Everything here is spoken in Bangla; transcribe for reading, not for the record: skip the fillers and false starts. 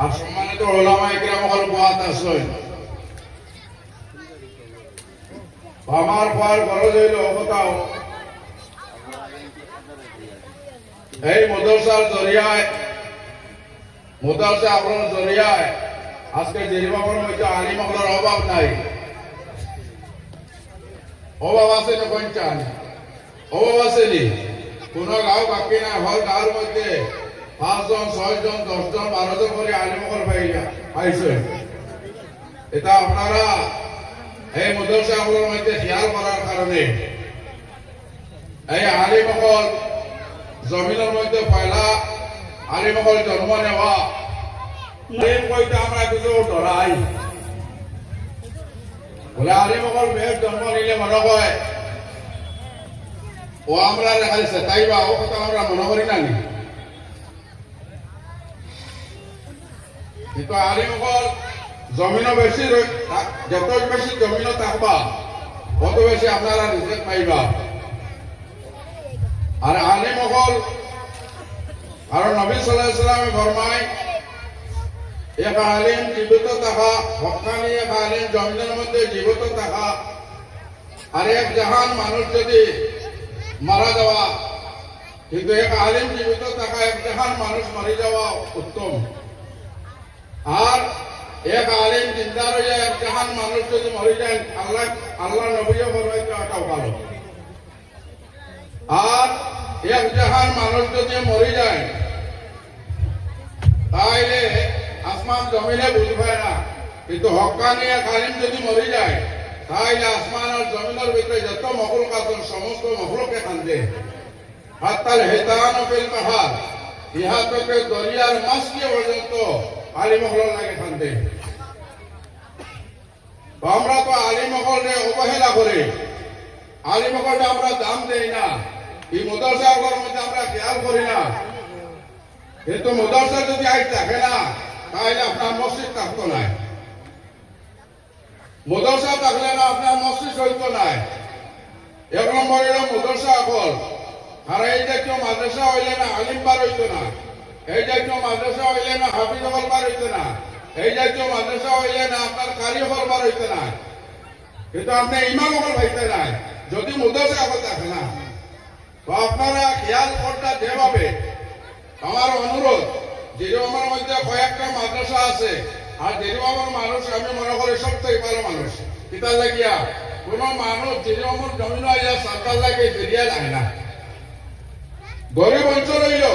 আর সম্মানিত ওলামা ইকরাম হল বাত আসলেন আমার পার খরচ হইল কোথাও এই মাদ্রাসার জরিয়ায় মাদ্রাসা আপনার জরিয়ায় আজকে জিরিবাবুর মধ্যে আলিম হলার অভাব নাই অভাব আছে না পঞ্চান অভাব আছে নি কোন গাঁও বাকি নাই হল গাঁওর মধ্যে 5 জন 6 জন 10 জন 12 জন করে আলিম হল পাইছে এটা আপনারা এই মাদ্রাসা আপনার মধ্যে খেয়াল করার কারণে এই আলিম হল জমিনের মধ্যে পয়লা আলিম হল জন্ম নেওয়া কইতে আমরা কিছু ডরাই বলে আলিম হল মেয়ের জন্ম নিলে মনে হয় ও আমরা খালি সেটাইবা ও কথা আমরা মনে করি না কিন্তু আলিম হল জমিনও বেশি যত বেশি জমিনও থাকবা তত বেশি আপনারা রিজেক্ট পাইবা আর আলিম হল কারণ নবী সাল্লাল্লাহু আলাইহি ওয়াসাল্লাম ফরমায় এক আলিম জীবিত থাকা হক্কানি এক আলিম জমিনের মধ্যে জীবিত থাকা আর এক জাহান মানুষ যদি মারা যাওয়া কিন্তু এক আলিম জীবিত থাকা এক জাহান মানুষ মারি যাওয়া উত্তম আর এক আলিম জিন্দা রয়ে এক জাহান মানুষ যদি মরে যায় আল্লাহ নবীও ফরমাইতে ওটাও ভালো আর এক জাহান মানুষ যদি মরে যায় তাইলে আসমান জমিনে বুঝবে না কিন্তু হক্কানি এক আলিম যদি মরে যায় তাইলে আসমান আর জমিনের ভিতরে যত মখলুক আছে সমস্ত মখলুকে কান্দে হাত্তাল হেতান ফিল বাহার ইহা থেকে দরিয়ার মাছ দিয়ে পর্যন্ত আলিম হল লাগে কান্দে আমরা তো আলিম হলকে অবহেলা করে আলিম হলকে আমরা দাম দেই না এই মাদ্রাসাগুলোর মধ্যে আমরা খেয়াল করি না কিন্তু মাদ্রাসা যদি আজ থাকে না তাহলে আপনার মসজিদ থাকতো না মাদ্রাসা থাকলে না আপনার মসজিদ হইতো না এক নম্বর হলো মাদ্রাসা হল আর এই জাতীয় মাদ্রাসা হইলে না আলিম বার হইতো না এই জাতীয় মাদ্রাসা হইলে না হাফিজ হল বার হইতো না এই জাতীয় মাদ্রাসা হইলে না আপনার কারি হল বার হইতো না কিন্তু আপনি ইমাম হল হইতে নাই যদি মাদ্রাসা হল থাকে না তো আপনারা খেয়াল করতে যেভাবে আমার অনুরোধ জিরিবাবার মধ্যে কয়েকটা মাদ্রাসা আছে আর জিরিবাবার মানুষ আমি মনে করি সবথেকে ভালো মানুষ কিতার লাগিয়া কোন মানুষ জিরিবাবার জমিন সরকার লাগে ফিরিয়ে যায় না গরিব অঞ্চল হইল